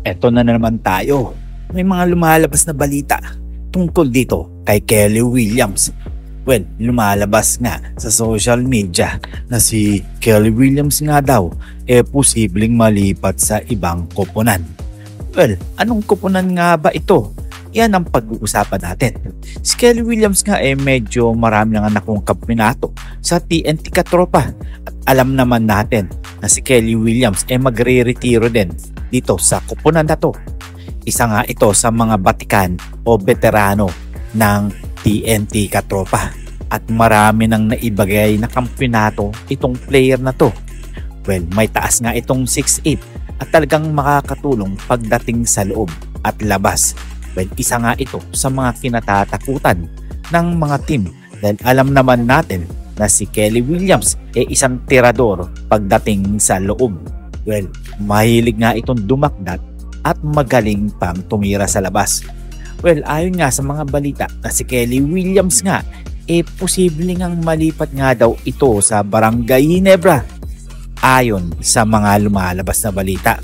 Eto na naman tayo. May mga lumalabas na balita tungkol dito kay Kelly Williams. Well, lumalabas nga sa social media na si Kelly Williams nga daw posibleng malipat sa ibang koponan. Well, anong koponan nga ba ito? Yan ang pag-uusapan natin. Si Kelly Williams nga medyo marami nang nakong kampyonato sa TNT Katropa. At alam naman natin na si Kelly Williams magre-retiro din dito sa koponan na to. Isa nga ito sa mga batikan o veterano ng TNT Katropa. At marami nang naibagay na kampyonato itong player na to. Well, may taas nga itong 6'8" at talagang makakatulong pagdating sa loob at labas. Well, isa nga ito sa mga kinatatakutan ng mga team dahil alam naman natin na si Kelly Williams isang tirador pagdating sa loob. Well, mahilig nga itong dumakdat at magaling pang tumira sa labas. Well, ayon nga sa mga balita na si Kelly Williams nga posible ngang malipat nga daw ito sa Barangay Ginebra ayon sa mga lumalabas na balita.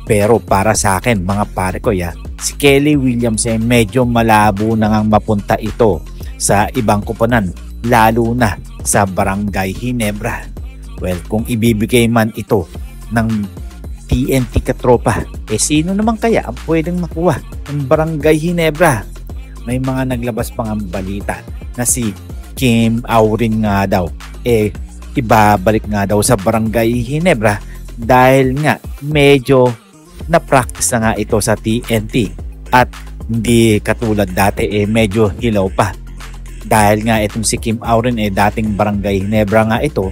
Pero para sa akin mga pare ko si Kelly Williams medyo malabo na ngang mapunta ito sa ibang koponan, lalo na sa Barangay Ginebra. Well, kung ibibigay man ito ng TNT Katropa, sino naman kaya ang pwedeng makuha ng Barangay Ginebra? May mga naglabas pang ang balita na si Kim Aurin nga daw ibabalik nga daw sa Barangay Ginebra dahil nga medyo na-practice na nga ito sa TNT at hindi katulad dati medyo hilaw pa. Dahil nga itong si Kim Aurin dating Barangay Ginebra nga ito,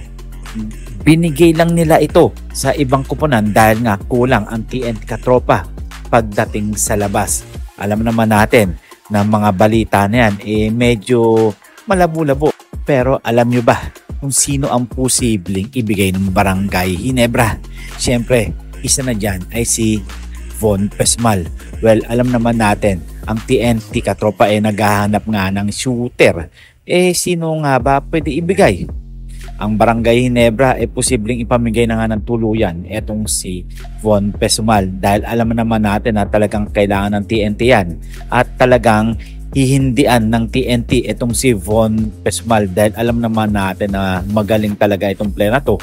binigay lang nila ito sa ibang koponan dahil nga kulang ang TNT Katropa pagdating sa labas. Alam naman natin na mga balita na yan medyo malabo-labo. Pero alam nyo ba kung sino ang posibleng ibigay ng Barangay Ginebra? Siyempre, isa na dyan ay si Von Pesmal. Well, alam naman natin ang TNT Katropa naghahanap nga ng shooter. Sino nga ba pwede ibigay? Ang Barangay Ginebra posibleng ipamigay na nga ng tuluyan etong si Von Pesmal dahil alam naman natin na talagang kailangan ng TNT yan at talagang hihindian ng TNT itong si Von Pesmal dahil alam naman natin na magaling talaga itong player na to.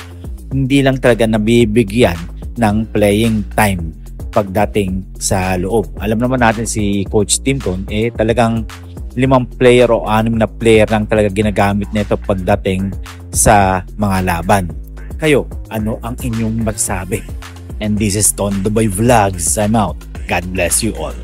Hindi lang talaga nabibigyan ng playing time pagdating sa loob. Alam naman natin si Coach Timton talagang 5 player o 6 na player lang talaga ginagamit nito pagdating sa mga laban. Kayo, ano ang inyong magsabi? And this is Tondo Boy Vlogs. I'm out. God bless you all.